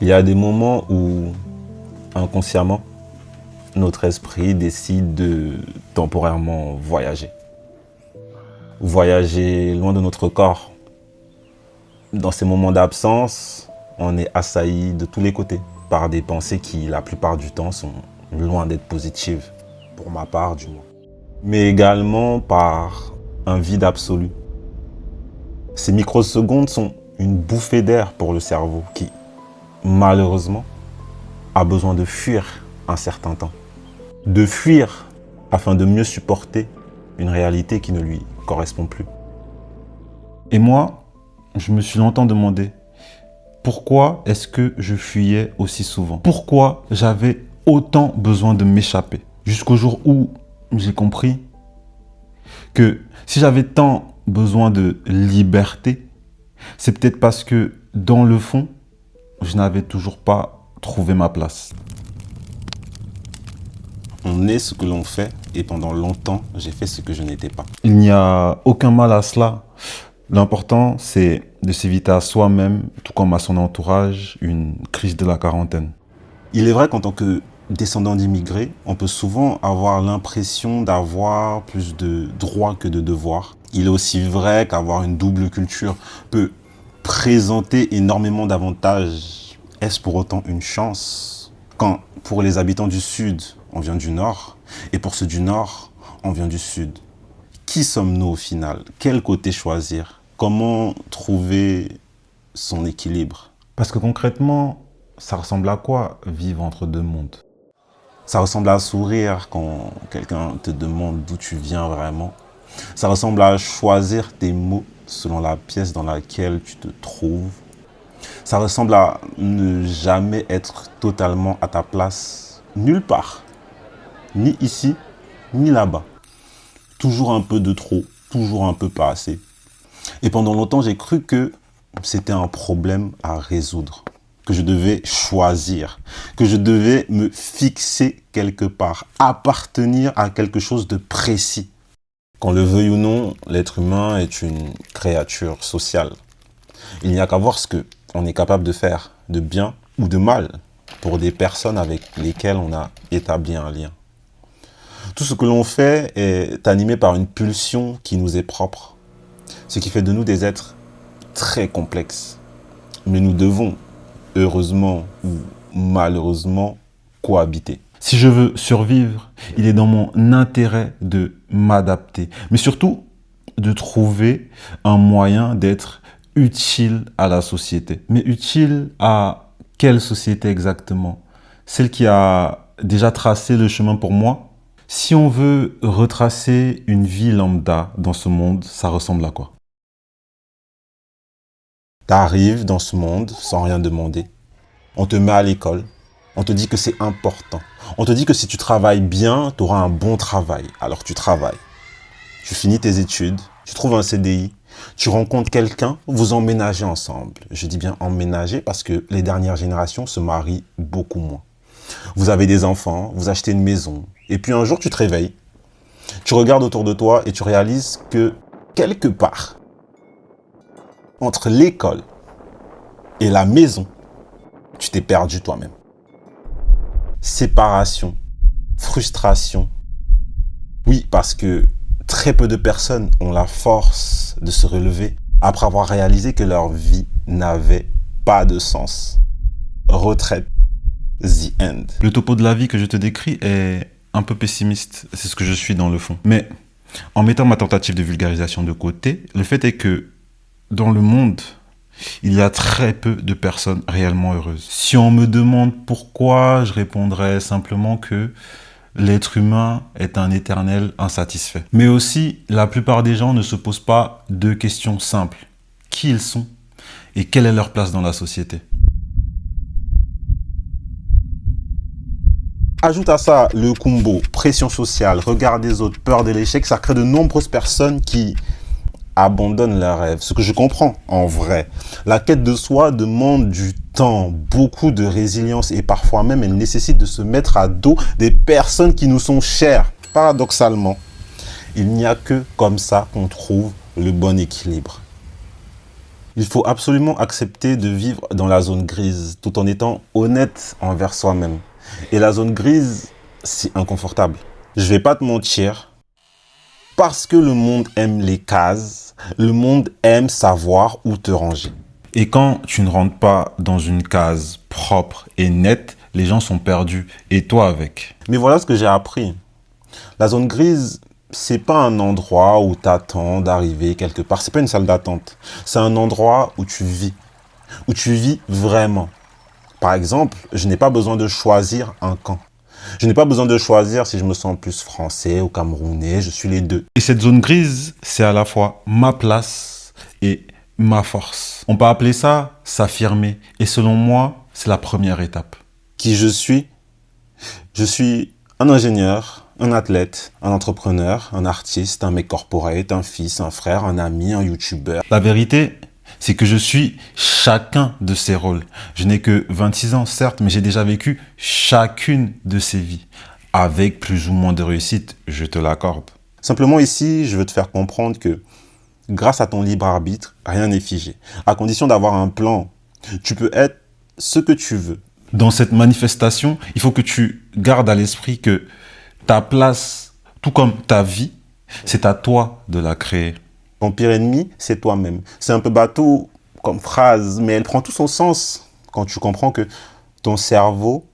Il y a des moments où, inconsciemment, notre esprit décide de temporairement voyager. Voyager loin de notre corps. Dans ces moments d'absence, on est assailli de tous les côtés par des pensées qui, la plupart du temps, sont loin d'être positives, pour ma part du moins. Mais également par un vide absolu. Ces microsecondes sont une bouffée d'air pour le cerveau qui, malheureusement, a besoin de fuir un certain temps. De fuir afin de mieux supporter une réalité qui ne lui correspond plus. Et moi, je me suis longtemps demandé pourquoi est-ce que je fuyais aussi souvent? Pourquoi j'avais autant besoin de m'échapper? Jusqu'au jour où j'ai compris que si j'avais tant besoin de liberté, c'est peut-être parce que dans le fond, je n'avais toujours pas trouvé ma place. On est ce que l'on fait et pendant longtemps, j'ai fait ce que je n'étais pas. Il n'y a aucun mal à cela. L'important, c'est de s'éviter à soi-même, tout comme à son entourage, une crise de la quarantaine. Il est vrai qu'en tant que descendant d'immigrés, on peut souvent avoir l'impression d'avoir plus de droits que de devoirs. Il est aussi vrai qu'avoir une double culture peut présenter énormément d'avantages. Est-ce pour autant une chance? Quand pour les habitants du Sud, on vient du Nord, et pour ceux du Nord, on vient du Sud. Qui sommes-nous au final? Quel côté choisir? Comment trouver son équilibre? Parce que concrètement, ça ressemble à quoi vivre entre deux mondes? Ça ressemble à un sourire quand quelqu'un te demande d'où tu viens vraiment. Ça ressemble à choisir tes mots selon la pièce dans laquelle tu te trouves. Ça ressemble à ne jamais être totalement à ta place nulle part. Ni ici, ni là-bas. Toujours un peu de trop, toujours un peu pas assez. Et pendant longtemps, j'ai cru que c'était un problème à résoudre. Que je devais choisir, que je devais me fixer quelque part, appartenir à quelque chose de précis. Qu'on le veuille ou non, l'être humain est une créature sociale. Il n'y a qu'à voir ce qu'on est capable de faire, de bien ou de mal, pour des personnes avec lesquelles on a établi un lien. Tout ce que l'on fait est animé par une pulsion qui nous est propre, ce qui fait de nous des êtres très complexes. Mais nous devons, heureusement ou malheureusement, cohabiter. Si je veux survivre, il est dans mon intérêt de m'adapter, mais surtout de trouver un moyen d'être utile à la société. Mais utile à quelle société exactement? Celle qui a déjà tracé le chemin pour moi? Si on veut retracer une vie lambda dans ce monde, ça ressemble à quoi? T'arrives dans ce monde sans rien demander. On te met à l'école. On te dit que c'est important. On te dit que si tu travailles bien, tu auras un bon travail. Alors tu travailles. Tu finis tes études. Tu trouves un CDI. Tu rencontres quelqu'un. Vous emménagez ensemble. Je dis bien emménager parce que les dernières générations se marient beaucoup moins. Vous avez des enfants. Vous achetez une maison. Et puis un jour, tu te réveilles. Tu regardes autour de toi et tu réalises que quelque part, entre l'école et la maison, tu t'es perdu toi-même. Séparation, frustration. Oui, parce que très peu de personnes ont la force de se relever après avoir réalisé que leur vie n'avait pas de sens. Retraite, the end. Le topo de la vie que je te décris est un peu pessimiste, c'est ce que je suis dans le fond. Mais en mettant ma tentative de vulgarisation de côté, le fait est que dans le monde, il y a très peu de personnes réellement heureuses. Si on me demande pourquoi, je répondrais simplement que l'être humain est un éternel insatisfait. Mais aussi, la plupart des gens ne se posent pas deux questions simples. Qui ils sont et quelle est leur place dans la société? Ajoute à ça le combo, pression sociale, regard des autres, peur de l'échec, ça crée de nombreuses personnes qui abandonnent leurs rêves. Ce que je comprends en vrai. La quête de soi demande du temps, beaucoup de résilience et parfois même elle nécessite de se mettre à dos des personnes qui nous sont chères. Paradoxalement, il n'y a que comme ça qu'on trouve le bon équilibre. Il faut absolument accepter de vivre dans la zone grise, tout en étant honnête envers soi-même. Et la zone grise, c'est inconfortable. Je vais pas te mentir, parce que le monde aime les cases, le monde aime savoir où te ranger. Et quand tu ne rentres pas dans une case propre et nette, les gens sont perdus, et toi avec. Mais voilà ce que j'ai appris. La zone grise, c'est pas un endroit où t'attends d'arriver quelque part. C'est pas une salle d'attente. C'est un endroit où tu vis vraiment. Par exemple, je n'ai pas besoin de choisir un camp. Je n'ai pas besoin de choisir si je me sens plus français ou camerounais, je suis les deux. Et cette zone grise, c'est à la fois ma place et ma force. On peut appeler ça s'affirmer. Et selon moi, c'est la première étape. Qui je suis? Je suis un ingénieur, un athlète, un entrepreneur, un artiste, un mec corporate, un fils, un frère, un ami, un youtubeur. La vérité, c'est que je suis chacun de ces rôles. Je n'ai que 26 ans, certes, mais j'ai déjà vécu chacune de ces vies. Avec plus ou moins de réussite, je te l'accorde. Simplement ici, je veux te faire comprendre que grâce à ton libre arbitre, rien n'est figé. À condition d'avoir un plan, tu peux être ce que tu veux. Dans cette manifestation, il faut que tu gardes à l'esprit que ta place, tout comme ta vie, c'est à toi de la créer. Ton pire ennemi, c'est toi-même. C'est un peu bateau comme phrase, mais elle prend tout son sens quand tu comprends que ton cerveau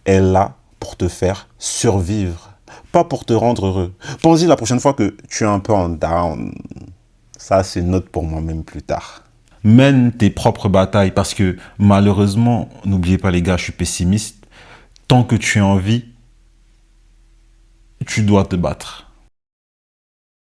est là pour te faire survivre, pas pour te rendre heureux. Pense-y la prochaine fois que tu es un peu en down. Ça, c'est une note pour moi-même plus tard. Mène tes propres batailles parce que malheureusement, n'oubliez pas les gars, je suis pessimiste, tant que tu es en vie, tu dois te battre.